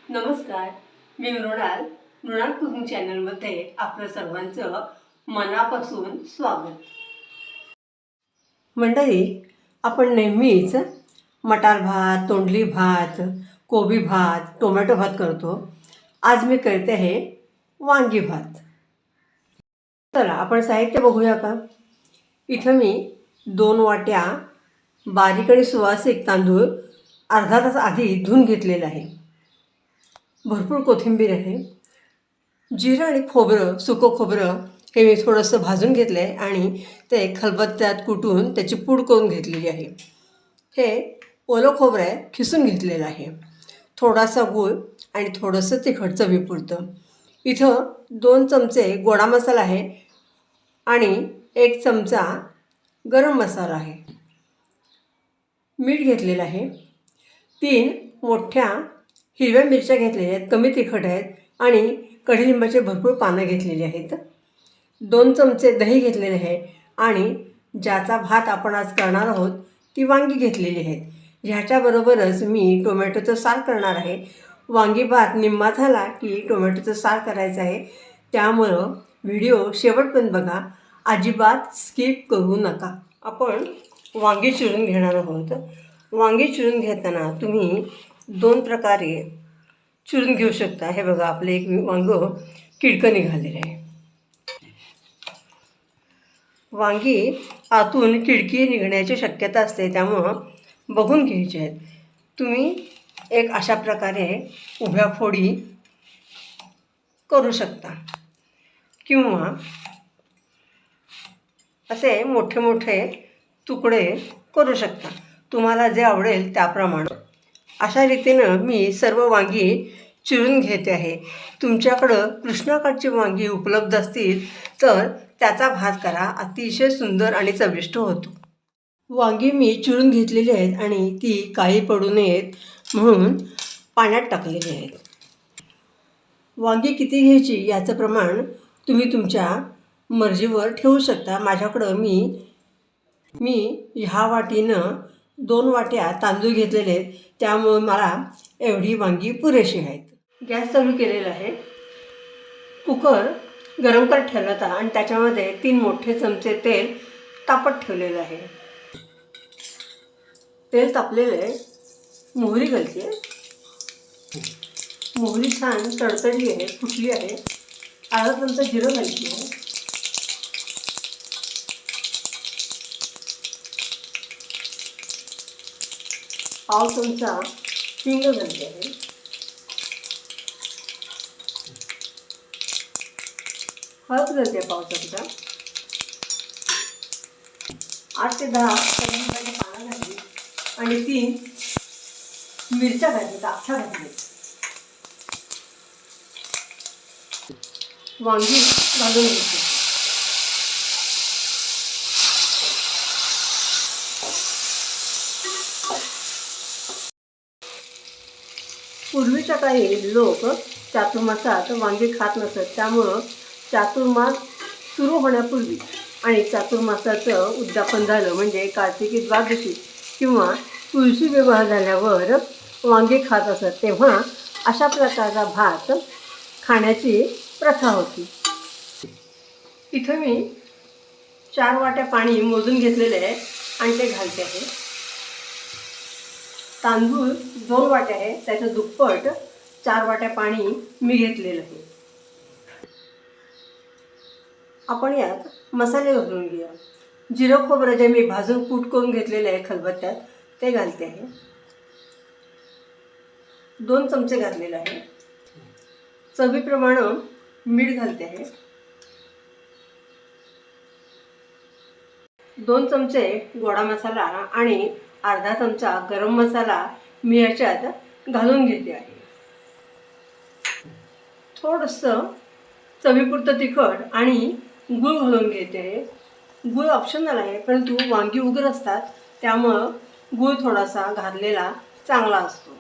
नमस्कार, मी मृणाल कुकिंग चॅनलमध्ये आपलं सर्वांचं मनापासून स्वागत. मंडळी, आपण नेहमीच मटार भात, तोंडली भात, कोबी भात, टोमॅटो भात करतो. आज मी करते आहे वांगी भात. चला आपण साहित्य बघूया का. इथं मी 2 वाट्या बारीक आणि सुवासिक तांदूळ अर्धा तास आधी धुवून घेतलेला आहे. भरपूर कोथिंबीर आहे. जिरं आणि खोबरं, सुकं खोबरं हे मी थोडंसं भाजून घेतलं आहे आणि ते खलबत्त्यात कुटून त्याची पूड करून घेतलेली आहे. हे ओलं खोबरं आहे, खिसून घेतलेलं आहे. थोडासा गूळ आणि थोडंसं तिखट चवीपुरतं. इथं 2 चमचे गोडा मसाला आहे आणि 1 चमचा गरम मसाला आहे. मीठ घेतलेलं आहे. 3 मोठ्या हिरव्या मिरच्या घेतलेल्या आहेत, कमी तिखट आहेत आणि कडुलिंबाचे भरपूर पानं घेतलेली आहेत. 2 चमचे दही घेतलेले आहे आणि ज्याचा भात आपण आज करणार आहोत ती वांगी घेतलेली आहेत. ह्याच्याबरोबरच मी टोमॅटोचं सार करणार आहे. वांगी भात निम्मा झाला की टोमॅटोचं सार करायचं आहे. त्यामुळं व्हिडिओ शेवटपर्यंत बघा, अजिबात स्किप करू नका. आपण वांगी चिरून घेणार आहोत. वांगी चिरून घेताना तुम्ही 2 प्रकारे चिरून घेऊ शकता. हे बघा, आपलं एक वांगं किडकं निघालेलं आहे. वांगी आतून किडकी निघण्याची शक्यता असते, त्यामुळं बघून घ्यायचे आहेत. तुम्ही एक अशा प्रकारे उभ्या फोडी करू शकता किंवा असे मोठे मोठे तुकडे करू शकता, तुम्हाला जे आवडेल त्याप्रमाणे. अशा रीतीनं मी सर्व वांगी चिरून घेते आहे. तुमच्याकडं कृष्णाकाठची वांगी उपलब्ध असतील तर त्याचा भात करा, अतिशय सुंदर आणि चविष्ट होतो. वांगी मी चिरून घेतलेली आहेत आणि ती काळी पडू नयेत म्हणून पाण्यात टाकलेली आहेत. वांगी किती घ्यायची याचं प्रमाण तुम्ही तुमच्या मर्जीवर ठेवू शकता. माझ्याकडं मी ह्या वाटीनं 2 वाट्या तांदूळ घेतलेले आहेत, त्यामुळे मला एवढी वांगी पुरेशी आहेत. गॅस चालू केलेला आहे. कुकर गरम करत ठेवला होता आणि त्याच्यामध्ये 3 मोठे चमचे तेल तापत ठेवलेलं आहे. तेल तापलेलं आहे. मोहरी घालते. मोहरी छान तडतडली आहे, फुटली आहे. अर्धा चमचा जिरं घालते आहे. पाव चमचा हिंग घालते आहे. हळद घालते पाव चमचा. 8 ते 10 कडुलिंबाची पानं घातली आणि 3 मिरच्या घातल्या, अख्ख्या घातल्या. वांगी घालून घेते. पूर्वीच्या काळी लोक चातुर्मासात वांगी खात नसत, त्यामुळं चातुर्मास सुरू होण्यापूर्वी आणि चातुर्मासाचं उद्यापन झालं म्हणजे कार्तिकी द्वादशी किंवा तुळशी विवाह झाल्यावर वांगी खात असत, तेव्हा अशा प्रकारचा भात खाण्याची प्रथा होती. इथं मी 4 वाट्या पाणी मोजून घेतलेले आहे आणि ते घालते आहे. तांदूळ 2 वाट्या आहे, त्याचं दुप्पट 4 वाट्या पाणी मी घेतलेलं आहे. आपण यात मसाले घालून घेऊया. जिरं खोबरं जे मी भाजून कूट करून घेतलेले आहे खलबत्त्यात, ते घालते आहे. 2 चमचे घातलेले आहे. चवीप्रमाणे मीठ घालते आहे. 2 चमचे गोडा मसाला आणि अर्धा चमचा गरम मसाला मी याच्यात घालून घेते आहे. थोडंसं चवीपुरतं तिखट आणि गूळ घालून घेते आहे. गूळ ऑप्शनल आहे, परंतु वांगी उग्र असतात, त्यामुळं गूळ थोडासा घातलेला चांगला असतो.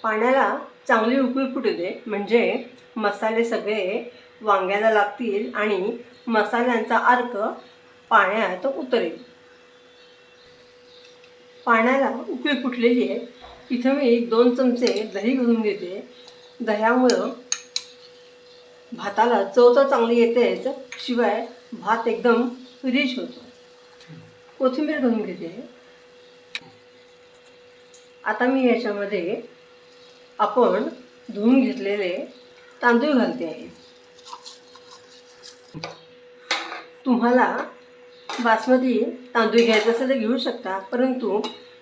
पाण्याला चांगली उकळी फुटू दे, म्हणजे मसाले सगळे वांग्याला लागतील आणि मसाल्यांचा अर्क पाण्यात उतरेल. पाण्याला उकळी फुटलेली आहे. इथं मी 2 चमचे दही घालून घेते. दह्यामुळं भाताला चव तर चांगली येतेच, शिवाय भात एकदम रिच होतो. कोथिंबीर घालून घेते. आता मी याच्यामध्ये आपण धुवून घेतलेले तांदूळ घालते आहे. तुम्हाला बासमती तांदूळ घ्यायचं असेल तर घेऊ शकता, परंतु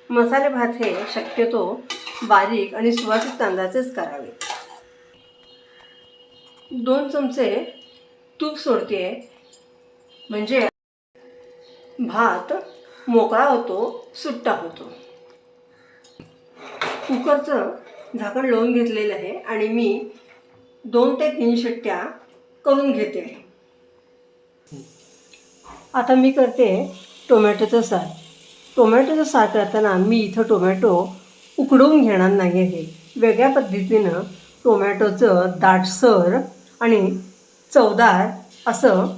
मसाले भात हे शक्यतो बारीक आणि सुवासिक तांदळाचेच करावे. 2 चमचे तूप सोडते आहे, म्हणजे भात मोकळा होतो, सुट्टा होतो. कुकरचं झाकण लावून घेतलेलं आहे आणि मी 2 ते 3 शिट्ट्या करून घेते आहे. आता मी करते टोमॅटोचं सार. टोमॅटोचं सार करताना मी इथं टोमॅटो उकडवून घेणार नाही आहे. वेगळ्या पद्धतीनं टोमॅटोचं दाटसर आणि चवदार असं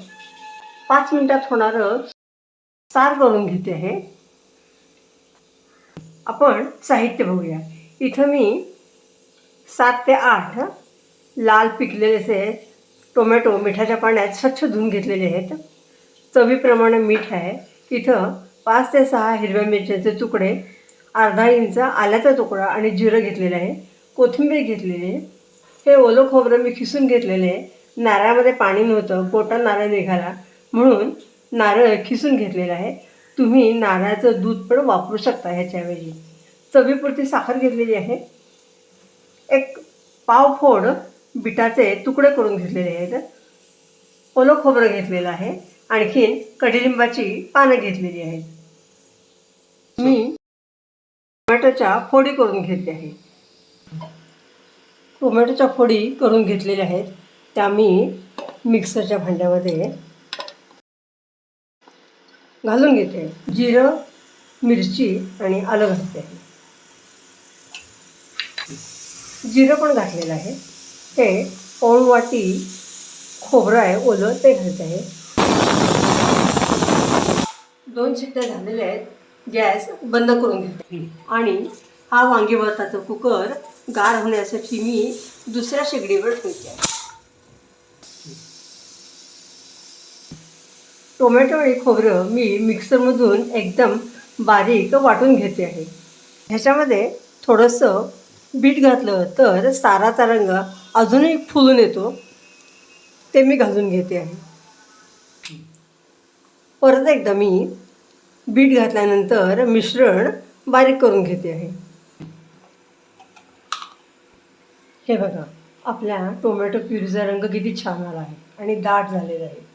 5 मिनिटात होणारं सार करून घेते आहे. आपण साहित्य बघूया. इथं मी 7 ते 8 लाल पिकलेले असे टोमॅटो मिठाच्या पाण्यात स्वच्छ धुवून घेतलेले आहेत. चवीप्रमाणे मीठ आहे. इथं 5 ते 6 हिरव्या मिरच्याचे तुकडे, अर्धा इंच आल्याचा तुकडा आणि जिरं घेतलेलं आहे. कोथिंबीर घेतलेली आहे. हे ओलं खोबरं मी खिसून घेतलेले आहे. नारळामध्ये पाणी नव्हतं, पोटा नारळ निघाला म्हणून नारळ खिसून घेतलेलं आहे. तुम्ही नारळाचं दूध पण वापरू शकता ह्याच्याऐवजी. चवीपुरती साखर घेतलेली आहे. एक पाव फोड बिटाचे तुकडे करून घेतलेले आहेत. ओलं खोबरं घेतलेलं आहे. आणखीन कडुलिंबाची पानं घेतलेली आहेत. मी टोमॅटोच्या फोडी करून घेतल्या आहे. टोमॅटोच्या फोडी करून घेतलेल्या आहेत, त्या मी मिक्सरच्या भांड्यामध्ये घालून घेते. जिरं, मिरची आणि आलं घालते आहे. जिरं पण घातलेलं आहे. हे पाऊण वाटी खोबरं आहे ओलं, ते घालते आहे. 2 शिट्ट्या झालेल्या आहेत. गॅस बंद करून घेते आणि हा वांगी भरताचा कुकर गार होण्यासाठी मी दुसऱ्या शेगडीवर ठेवते. टोमॅटो आणि खोबरं मी मिक्सरमधून एकदम बारीक वाटून घेते आहे. ह्याच्यामध्ये थोडंसं बीट घातलं तर साराचा रंग अजूनही फुलून येतो, ते मी घालून घेते आहे. परत एकदा मी बीट घातल्यानंतर मिश्रण बारीक करून घेते आहे. हे बघा, आपल्या टोमॅटो प्युरीचा रंग किती छान आला आहे आणि दाट झालेला आहे.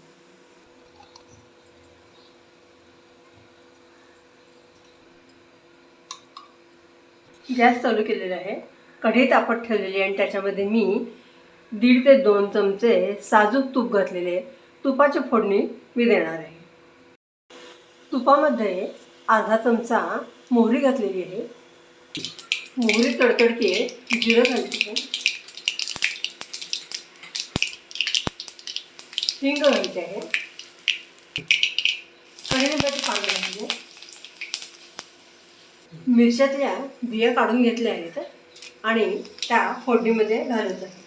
गॅस चालू केलेला आहे. कढई तापत ठेवलेली आहे आणि त्याच्यामध्ये मी 1.5 ते 2 चमचे साजूक तूप घातलेले. तुपाची फोडणी मी देणार आहे. तुपामध्ये अर्धा चमचा मोहरी घातलेली आहे. मोहरी तडतडते, जिरं घालते, हिंग घालते आहे, कढीलिंबाची पानं घालते. मिरच्यातल्या बिया काढून घेतल्या आहेत आणि त्या फोडणीमध्ये घालत आहे.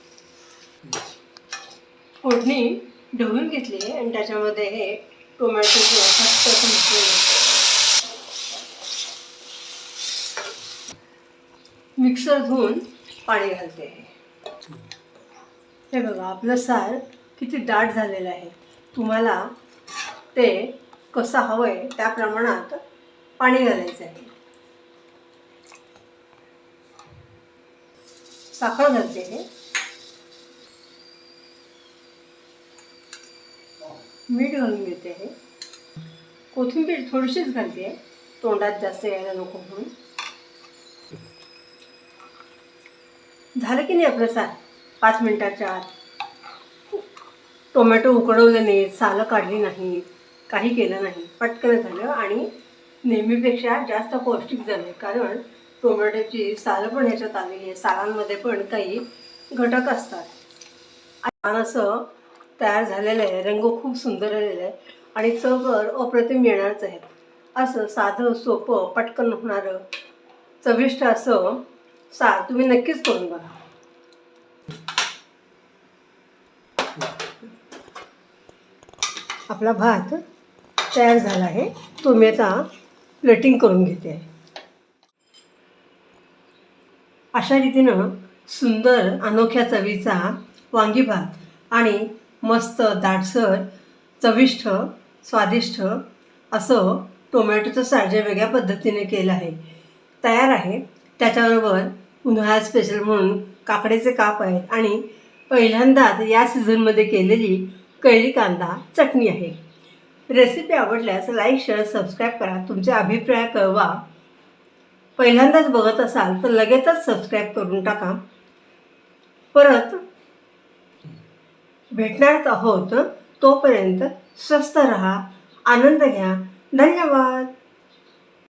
फोडणी ढवळून घेतली आहे आणि त्याच्यामध्ये हे टोमॅटोचं फक्त असं मिक्सर धुवून पाणी घालते आहे. हे बघा, आपलं सार किती दाट झालेलं आहे. तुम्हाला ते कसं हवं आहे त्या प्रमाणात पाणी घालायचं आहे. साखर घालते आहे. मीठ घालून घेते आहे. कोथिंबीर थोडीशीच घालते आहे, तोंडात जास्त यायला नको म्हणून. झालं की नाही आपलं सार 5 मिनिटाच्या आत. टोमॅटो उकडवले नाहीत, सालं काढली नाहीत, काही केलं नाही, पटकन झालं आणि नेहमीपेक्षा जास्त पौष्टिक झाले. कारण टोमॅटोची सालं पण ह्याच्यात आलेली आहे. सालांमध्ये पण काही घटक असतात. छान असं तयार झालेलं आहे. रंग खूप सुंदर आलेला आहे आणि चव अप्रतिम येणारच आहे. असं साधं सोपं पटकन होणारं चविष्ट असं सार तुम्ही नक्कीच करून बघा. आपला भात तयार झाला आहे. तो मी आता प्लेटिंग करून घेते आहे. अशा रीतीनं सुंदर अनोख्या चवीचा वांगी भात आणि मस्त दाटसर चविष्ट स्वादिष्ट असं टोमॅटोचं सार वेगळ्या पद्धतीने केलं आहे तयार आहे. त्याच्याबरोबर उन्हाळ्यात स्पेशल म्हणून काकड्याचे काप आहेत आणि पहिल्यांदाच या सीझनमध्ये केलेली कैरी कांदा चटणी आहे. रेसिपी आवडल्यास लाईक शेअर सबस्क्राईब करा. तुमचे अभिप्राय कळवा. पहिल्यांदाच बघत असाल तर लगेचच सबस्क्राईब करून टाका. परत भेटणारच आहोत. तोपर्यंत स्वस्थ रहा, आनंद घ्या. धन्यवाद.